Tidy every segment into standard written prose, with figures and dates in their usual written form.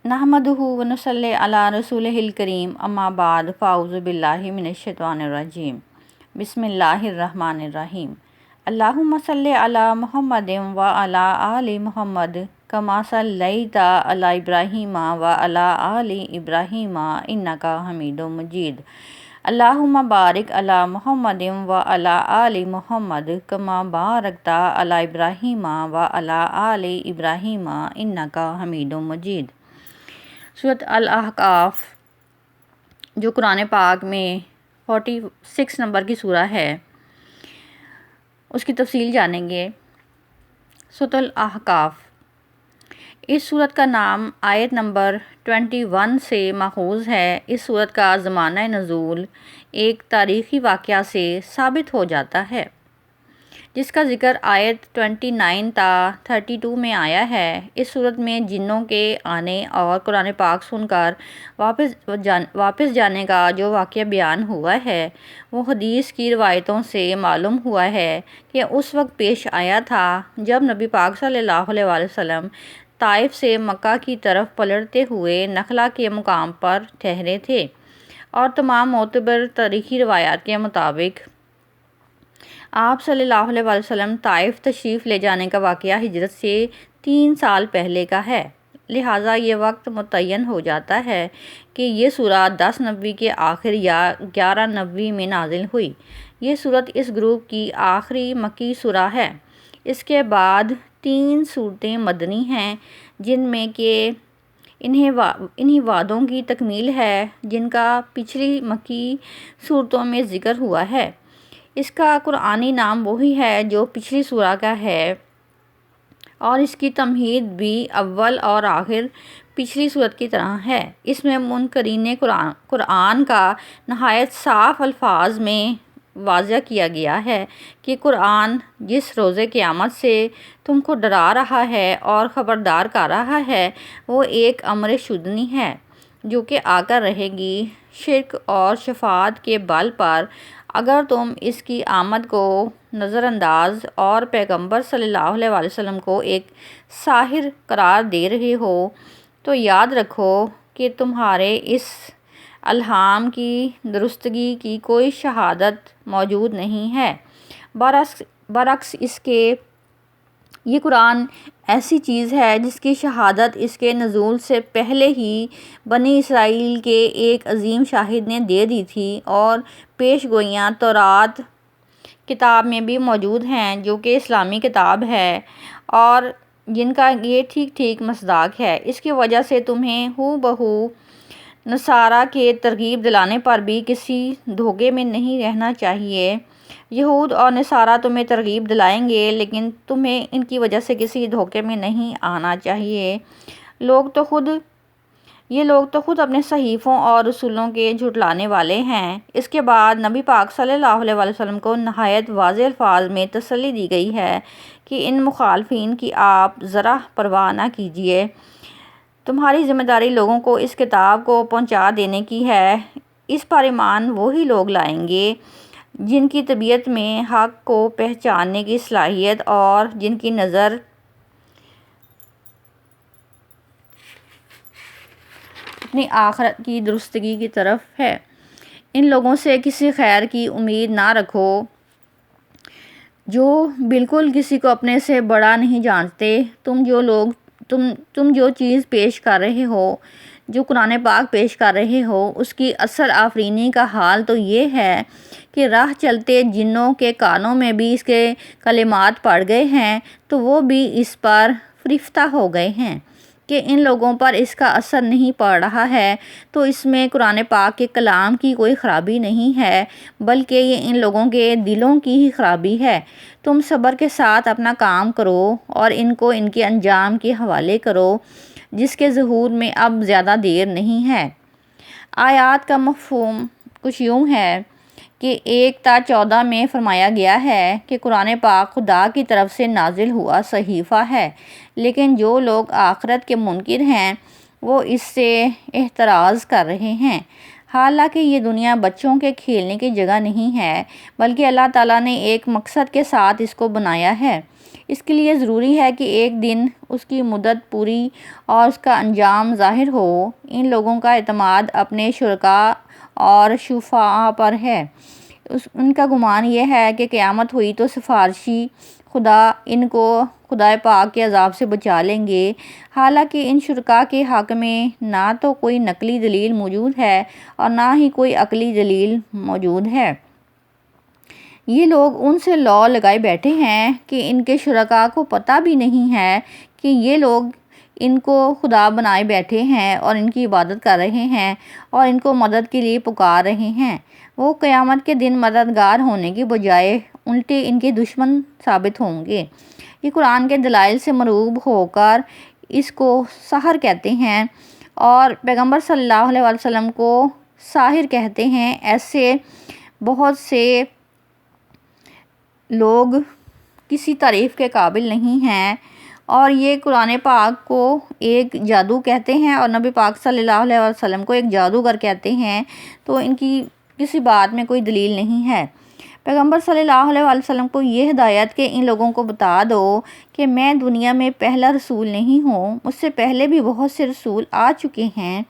نحمدہ و نصلی علی رسولہ الکریم اما بعد فاعوذ باللہ من الشیطان الرجیم بسم اللہ الرحمن الرحیم اللہم صلی علی محمد و علی آل محمد کما صلیت علی ابراہیم و علی آل ابراہیم انکا حمید مجید اللہم بارک علی محمد و علی آل محمد کما بارکت علی ابراہیم و علی آل ابراہیم انکا حمید مجید۔ سورۃ الاحقاف جو قرآن پاک میں 46 نمبر کی سورہ ہے، اس کی تفصیل جانیں گے۔ سورۃ الاحقاف، اس سورت کا نام آیت نمبر 21 سے ماخوذ ہے۔ اس سورت کا زمانہ نزول ایک تاریخی واقعہ سے ثابت ہو جاتا ہے، جس کا ذکر آیت 29 تا 32 میں آیا ہے۔ اس صورت میں جنوں کے آنے اور قرآن پاک سن کر واپس جانے کا جو واقعہ بیان ہوا ہے، وہ حدیث کی روایتوں سے معلوم ہوا ہے کہ اس وقت پیش آیا تھا جب نبی پاک صلی اللہ علیہ وسلم طائف سے مکہ کی طرف پلٹتے ہوئے نخلا کے مقام پر ٹھہرے تھے، اور تمام معتبر تاریخی روایات کے مطابق آپ صلی اللہ علیہ وسلم طائف تشریف لے جانے کا واقعہ ہجرت سے 3 سال پہلے کا ہے، لہٰذا یہ وقت متعین ہو جاتا ہے کہ یہ سورہ 10 نبوی کے آخر یا 11 نبوی میں نازل ہوئی۔ یہ سورت اس گروپ کی آخری مکی سورہ ہے۔ اس کے بعد 3 سورتیں مدنی ہیں، جن میں کہ انہی وعدوں کی تکمیل ہے جن کا پچھلی مکی سورتوں میں ذکر ہوا ہے۔ اس کا قرآنی نام وہی ہے جو پچھلی سورہ کا ہے، اور اس کی تمہید بھی اول اور آخر پچھلی سورت کی طرح ہے۔ اس میں منکرین قرآن کا نہایت صاف الفاظ میں واضح کیا گیا ہے کہ قرآن جس روز قیامت سے تم کو ڈرا رہا ہے اور خبردار کر رہا ہے، وہ ایک امر شدنی ہے جو کہ آ کر رہے گی شرک اور شفاعت کے بل پر۔ اگر تم اس کی آمد کو نظر انداز اور پیغمبر صلی اللہ علیہ وسلم کو ایک ساحر قرار دے رہے ہو، تو یاد رکھو کہ تمہارے اس الہام کی درستگی کی کوئی شہادت موجود نہیں ہے۔ برعکس اس کے یہ قرآن ایسی چیز ہے جس کی شہادت اس کے نزول سے پہلے ہی بنی اسرائیل کے ایک عظیم شاہد نے دے دی تھی، اور پیش گوئیاں تورات کتاب میں بھی موجود ہیں جو کہ اسلامی کتاب ہے، اور جن کا یہ ٹھیک ٹھیک مصداق ہے۔ اس کی وجہ سے تمہیں ہو بہو نصارہ کے ترغیب دلانے پر بھی کسی دھوکے میں نہیں رہنا چاہیے۔ یہود اور نصارہ تمہیں ترغیب دلائیں گے، لیکن تمہیں ان کی وجہ سے کسی دھوکے میں نہیں آنا چاہیے۔ یہ لوگ تو خود اپنے صحیفوں اور رسولوں کے جھٹلانے والے ہیں۔ اس کے بعد نبی پاک صلی اللہ علیہ وسلم کو نہایت واضح الفاظ میں تسلی دی گئی ہے کہ ان مخالفین کی آپ ذرا پرواہ نہ کیجیے، تمہاری ذمہ داری لوگوں کو اس کتاب کو پہنچا دینے کی ہے۔ اس پر ایمان وہی لوگ لائیں گے جن کی طبیعت میں حق کو پہچاننے کی صلاحیت اور جن کی نظر اپنی آخرت کی درستگی کی طرف ہے۔ ان لوگوں سے کسی خیر کی امید نہ رکھو جو بالکل کسی کو اپنے سے بڑا نہیں جانتے۔ تم جو چیز پیش کر رہے ہو، جو قرآن پاک پیش کر رہے ہو، اس کی اصل آفرینی کا حال تو یہ ہے کہ راہ چلتے جنوں کے کانوں میں بھی اس کے کلمات پڑ گئے ہیں، تو وہ بھی اس پر فریفتہ ہو گئے ہیں کہ ان لوگوں پر اس کا اثر نہیں پڑ رہا ہے۔ تو اس میں قرآن پاک کے کلام کی کوئی خرابی نہیں ہے، بلکہ یہ ان لوگوں کے دلوں کی ہی خرابی ہے۔ تم صبر کے ساتھ اپنا کام کرو اور ان کو ان کے انجام کے حوالے کرو، جس کے ظہور میں اب زیادہ دیر نہیں ہے۔ آیات کا مفہوم کچھ یوں ہے کہ 1 تا 14 میں فرمایا گیا ہے کہ قرآن پاک خدا کی طرف سے نازل ہوا صحیفہ ہے، لیکن جو لوگ آخرت کے منکر ہیں وہ اس سے احتراز کر رہے ہیں، حالانکہ یہ دنیا بچوں کے کھیلنے کی جگہ نہیں ہے، بلکہ اللہ تعالیٰ نے ایک مقصد کے ساتھ اس کو بنایا ہے۔ اس کے لیے ضروری ہے کہ ایک دن اس کی مدت پوری اور اس کا انجام ظاہر ہو۔ ان لوگوں کا اعتماد اپنے شرکاء اور شفعاء پر ہے۔ ان کا گمان یہ ہے کہ قیامت ہوئی تو سفارشی خدا ان کو خدائے پاک کے عذاب سے بچا لیں گے، حالانکہ ان شرکاء کے حق میں نہ تو کوئی نقلی دلیل موجود ہے اور نہ ہی کوئی عقلی دلیل موجود ہے۔ یہ لوگ ان سے لو لگائے بیٹھے ہیں کہ ان کے شرکاء کو پتہ بھی نہیں ہے کہ یہ لوگ ان کو خدا بنائے بیٹھے ہیں اور ان کی عبادت کر رہے ہیں اور ان کو مدد کے لیے پکار رہے ہیں۔ وہ قیامت کے دن مددگار ہونے کے بجائے الٹے ان کے دشمن ثابت ہوں گے۔ یہ قرآن کے دلائل سے مرعوب ہو کر اس کو سحر کہتے ہیں اور پیغمبر صلی اللہ علیہ وسلم کو ساحر کہتے ہیں۔ ایسے بہت سے لوگ کسی تعریف کے قابل نہیں ہیں اور یہ قرآن پاک کو ایک جادو کہتے ہیں اور نبی پاک صلی اللہ علیہ وسلم کو ایک جادوگر کہتے ہیں، تو ان کی کسی بات میں کوئی دلیل نہیں ہے۔ پیغمبر صلی اللہ علیہ وسلم کو یہ ہدایت کہ ان لوگوں کو بتا دو کہ میں دنیا میں پہلا رسول نہیں ہوں، مجھ سے پہلے بھی بہت سے رسول آ چکے ہیں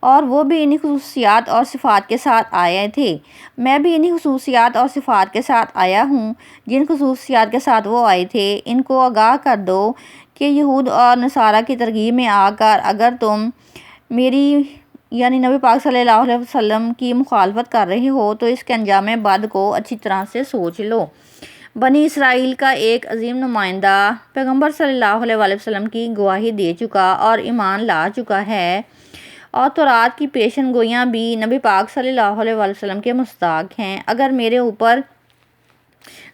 اور وہ بھی انہی خصوصیات اور صفات کے ساتھ آئے تھے۔ میں بھی انہی خصوصیات اور صفات کے ساتھ آیا ہوں جن خصوصیات کے ساتھ وہ آئے تھے۔ ان کو آگاہ کر دو کہ یہود اور نصارہ کی ترغیب میں آ کر اگر تم میری یعنی نبی پاک صلی اللہ علیہ وسلم کی مخالفت کر رہے ہو تو اس کے انجام بد کو اچھی طرح سے سوچ لو۔ بنی اسرائیل کا ایک عظیم نمائندہ پیغمبر صلی اللہ علیہ وسلم کی گواہی دے چکا اور ایمان لا چکا ہے، اور تورات کی پیشن گوئیاں بھی نبی پاک صلی اللہ علیہ وسلم کے مصداق ہیں۔ اگر میرے اوپر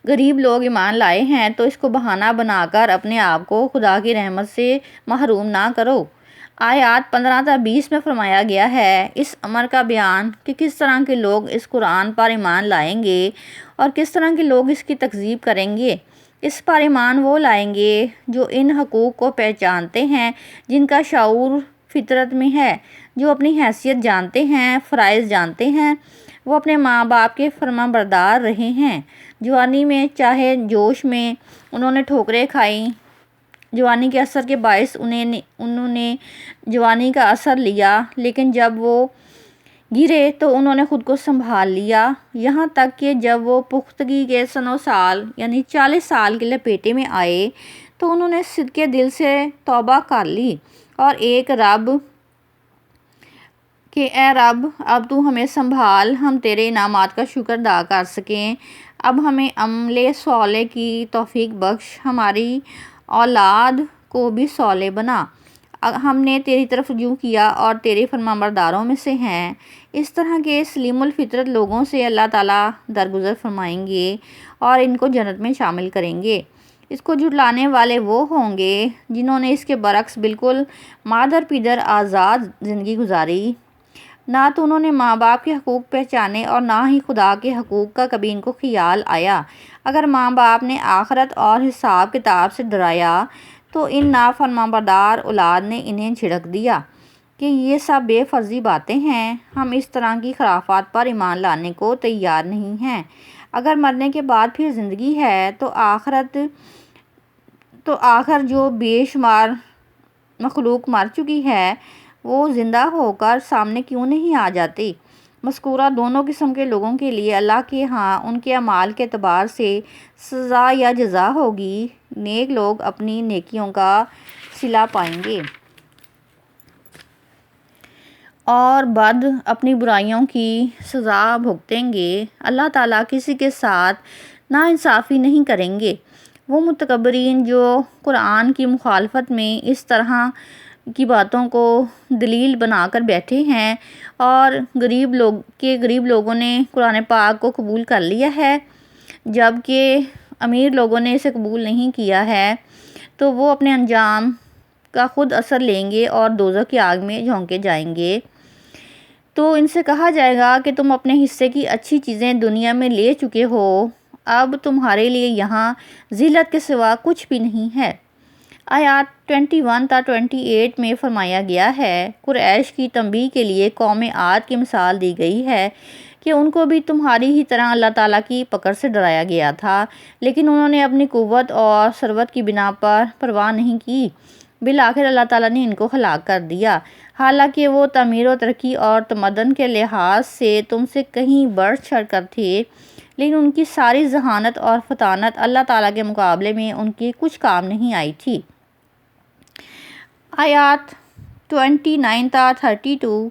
غریب لوگ ایمان لائے ہیں تو اس کو بہانہ بنا کر اپنے آپ کو خدا کی رحمت سے محروم نہ کرو۔ آیات 15 تا 20 میں فرمایا گیا ہے اس امر کا بیان کہ کس طرح کے لوگ اس قرآن پر ایمان لائیں گے اور کس طرح کے لوگ اس کی تکذیب کریں گے۔ اس پر ایمان وہ لائیں گے جو ان حقوق کو پہچانتے ہیں جن کا شعور فطرت میں ہے، جو اپنی حیثیت جانتے ہیں، فرائض جانتے ہیں، وہ اپنے ماں باپ کے فرما بردار رہے ہیں۔ جوانی میں چاہے جوش میں انہوں نے ٹھوکریں کھائیں، جوانی کے اثر کے باعث انہوں نے جوانی کا اثر لیا، لیکن جب وہ گرے تو انہوں نے خود کو سنبھال لیا، یہاں تک کہ جب وہ پختگی کے سنو سال یعنی 40 سال کے لپیٹے میں آئے تو انہوں نے صدقے دل سے توبہ کر لی اور ایک رب کہ اے رب اب تو ہمیں سنبھال، ہم تیرے انعامات کا شکر ادا کر سکیں، اب ہمیں عمل صالح کی توفیق بخش، ہماری اولاد کو بھی صالح بنا، ہم نے تیری طرف رجوع کیا اور تیرے فرمانبرداروں میں سے ہیں۔ اس طرح کے سلیم الفطرت لوگوں سے اللہ تعالیٰ درگزر فرمائیں گے اور ان کو جنت میں شامل کریں گے۔ اس کو جھٹلانے والے وہ ہوں گے جنہوں نے اس کے برعکس بالکل مادر پیدر آزاد زندگی گزاری، نہ تو انہوں نے ماں باپ کے حقوق پہچانے اور نہ ہی خدا کے حقوق کا کبھی ان کو خیال آیا۔ اگر ماں باپ نے آخرت اور حساب کتاب سے ڈرایا تو ان نافرمانبردار اولاد نے انہیں جھڑک دیا کہ یہ سب بے فرضی باتیں ہیں، ہم اس طرح کی خرافات پر ایمان لانے کو تیار نہیں ہیں۔ اگر مرنے کے بعد پھر زندگی ہے تو آخر جو بے شمار مخلوق مر چکی ہے وہ زندہ ہو کر سامنے کیوں نہیں آ جاتی؟ مذکورہ دونوں قسم کے لوگوں کے لیے اللہ کے ہاں ان کے اعمال کے اعتبار سے سزا یا جزا ہوگی۔ نیک لوگ اپنی نیکیوں کا صلہ پائیں گے اور بد اپنی برائیوں کی سزا بھگتیں گے۔ اللہ تعالیٰ کسی کے ساتھ ناانصافی نہیں کریں گے۔ وہ متکبرین جو قرآن کی مخالفت میں اس طرح کی باتوں کو دلیل بنا کر بیٹھے ہیں اور غریب لوگوں نے قرآن پاک کو قبول کر لیا ہے جبکہ امیر لوگوں نے اسے قبول نہیں کیا ہے، تو وہ اپنے انجام کا خود اثر لیں گے اور دوزخ کی آگ میں جھونکے جائیں گے۔ تو ان سے کہا جائے گا کہ تم اپنے حصے کی اچھی چیزیں دنیا میں لے چکے ہو، اب تمہارے لیے یہاں ذلت کے سوا کچھ بھی نہیں ہے۔ آیات 21 تا 28 میں فرمایا گیا ہے قریش کی تنبیہ کے لیے قوم عاد کی مثال دی گئی ہے کہ ان کو بھی تمہاری ہی طرح اللہ تعالیٰ کی پکڑ سے ڈرایا گیا تھا، لیکن انہوں نے اپنی قوت اور ثروت کی بنا پر پرواہ نہیں کی۔ بالآخر اللہ تعالیٰ نے ان کو ہلاک کر دیا، حالانکہ وہ تعمیر و ترقی اور تمدن کے لحاظ سے تم سے کہیں بڑھ چڑھ کر تھے، لیکن ان کی ساری ذہانت اور فطانت اللہ تعالیٰ کے مقابلے میں ان کی کچھ کام نہیں آئی تھی۔ آیات 29 تا 32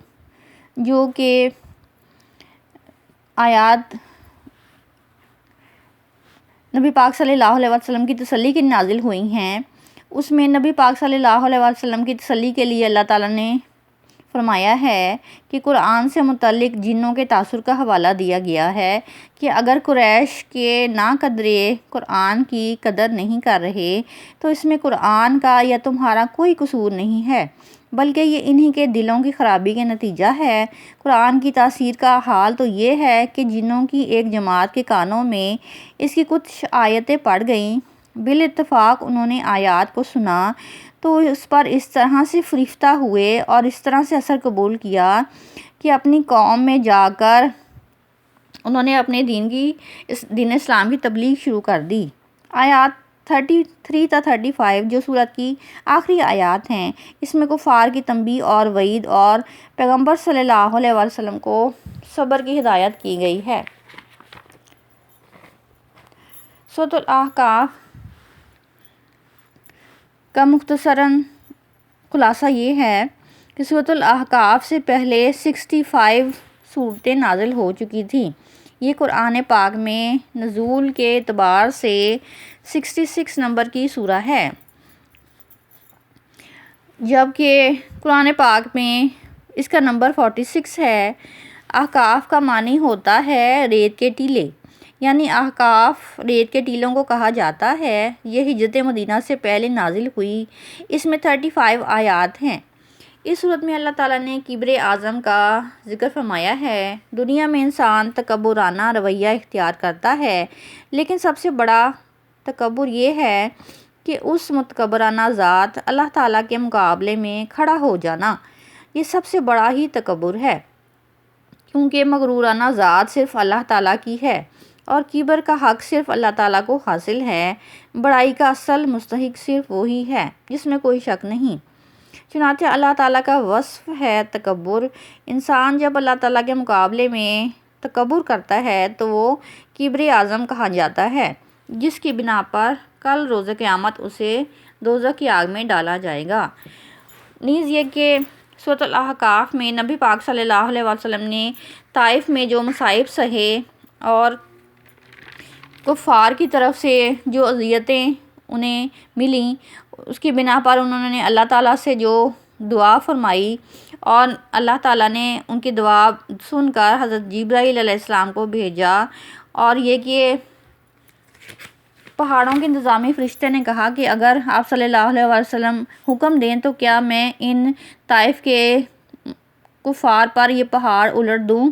جو کہ آیات نبی پاک صلی اللہ علیہ وسلم کی تسلی کے نازل ہوئی ہیں، اس میں نبی پاک صلی اللہ علیہ وسلم کی تسلی کے لیے اللہ تعالیٰ نے فرمایا ہے کہ قرآن سے متعلق جنوں کے تاثر کا حوالہ دیا گیا ہے کہ اگر قریش کے ناقدرے قرآن کی قدر نہیں کر رہے تو اس میں قرآن کا یا تمہارا کوئی قصور نہیں ہے، بلکہ یہ انہی کے دلوں کی خرابی کے نتیجہ ہے۔ قرآن کی تاثیر کا حال تو یہ ہے کہ جنوں کی ایک جماعت کے کانوں میں اس کی کچھ آیتیں پڑ گئیں، بالاتفاق انہوں نے آیات کو سنا تو اس پر اس طرح سے فریفتہ ہوئے اور اس طرح سے اثر قبول کیا کہ اپنی قوم میں جا کر انہوں نے اپنے دین اسلام کی تبلیغ شروع کر دی۔ آیات 33 تا 35 جو سورت کی آخری آیات ہیں، اس میں کفار کی تنبیہ اور وعید اور پیغمبر صلی اللہ علیہ وسلم کو صبر کی ہدایت کی گئی ہے۔ سورۃ الاحقاف کا مختصراً خلاصہ یہ ہے کہ سورۃ الاحقاف سے پہلے 65 صورتیں نازل ہو چکی تھیں۔ یہ قرآن پاک میں نزول کے اعتبار سے 66 نمبر کی سورہ ہے، جبکہ قرآن پاک میں اس کا نمبر 46 ہے۔ احقاف کا معنی ہوتا ہے ریت کے ٹیلے، یعنی احقاف ریت کے ٹیلوں کو کہا جاتا ہے۔ یہ ہجرت مدینہ سے پہلے نازل ہوئی، اس میں 35 آیات ہیں۔ اس صورت میں اللہ تعالیٰ نے کبر اعظم کا ذکر فرمایا ہے۔ دنیا میں انسان تکبرانہ رویہ اختیار کرتا ہے، لیکن سب سے بڑا تکبر یہ ہے کہ اس متکبرانہ ذات اللہ تعالیٰ کے مقابلے میں کھڑا ہو جانا، یہ سب سے بڑا ہی تکبر ہے، کیونکہ مغرورانہ ذات صرف اللہ تعالیٰ کی ہے اور کبر کا حق صرف اللہ تعالیٰ کو حاصل ہے۔ بڑائی کا اصل مستحق صرف وہی ہے، جس میں کوئی شک نہیں۔ چنانچہ اللہ تعالیٰ کا وصف ہے تکبر۔ انسان جب اللہ تعالیٰ کے مقابلے میں تکبر کرتا ہے تو وہ کبر اعظم کہا جاتا ہے، جس کی بنا پر کل روز قیامت اسے دوزخ کی آگ میں ڈالا جائے گا۔ نیز یہ کہ سورۃ الاحقاف میں نبی پاک صلی اللہ علیہ وسلم نے طائف میں جو مصائب سہے اور کفار کی طرف سے جو اذیتیں انہیں ملیں، اس کی بنا پر انہوں نے اللہ تعالیٰ سے جو دعا فرمائی اور اللہ تعالیٰ نے ان کی دعا سن کر حضرت جبرائیل علیہ السلام کو بھیجا، اور یہ کہ پہاڑوں کے انتظامی فرشتے نے کہا کہ اگر آپ صلی اللہ علیہ وسلم حکم دیں تو کیا میں ان طائف کے کفار پر یہ پہاڑ الٹ دوں؟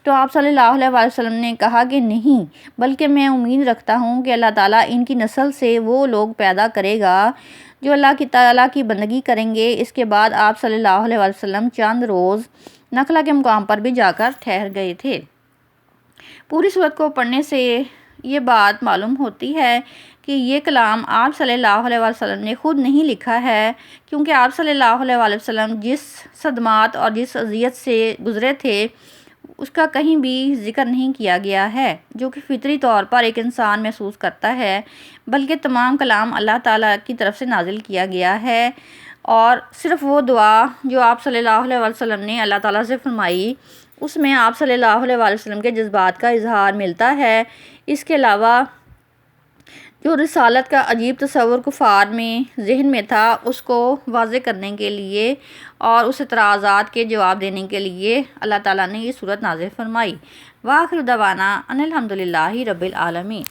تو آپ صلی اللہ علیہ وسلم نے کہا کہ نہیں، بلکہ میں امید رکھتا ہوں کہ اللہ تعالیٰ ان کی نسل سے وہ لوگ پیدا کرے گا جو اللہ تعالیٰ کی بندگی کریں گے۔ اس کے بعد آپ صلی اللہ علیہ وسلم چند روز نخلا کے مقام پر بھی جا کر ٹھہر گئے تھے۔ پوری سورت کو پڑھنے سے یہ بات معلوم ہوتی ہے کہ یہ کلام آپ صلی اللہ علیہ وسلم نے خود نہیں لکھا ہے، کیونکہ آپ صلی اللہ علیہ وسلم جس صدمات اور جس اذیت سے گزرے تھے اس کا کہیں بھی ذکر نہیں کیا گیا ہے، جو کہ فطری طور پر ایک انسان محسوس کرتا ہے، بلکہ تمام کلام اللہ تعالیٰ کی طرف سے نازل کیا گیا ہے، اور صرف وہ دعا جو آپ صلی اللہ علیہ وسلم نے اللہ تعالیٰ سے فرمائی اس میں آپ صلی اللہ علیہ وسلم کے جذبات کا اظہار ملتا ہے۔ اس کے علاوہ جو رسالت کا عجیب تصور کفار میں ذہن میں تھا اس کو واضح کرنے کے لیے اور اس اعتراضات کے جواب دینے کے لیے اللہ تعالیٰ نے یہ سورت نازل فرمائی۔ وآخر دعوانا ان الحمد للہ رب العالمین۔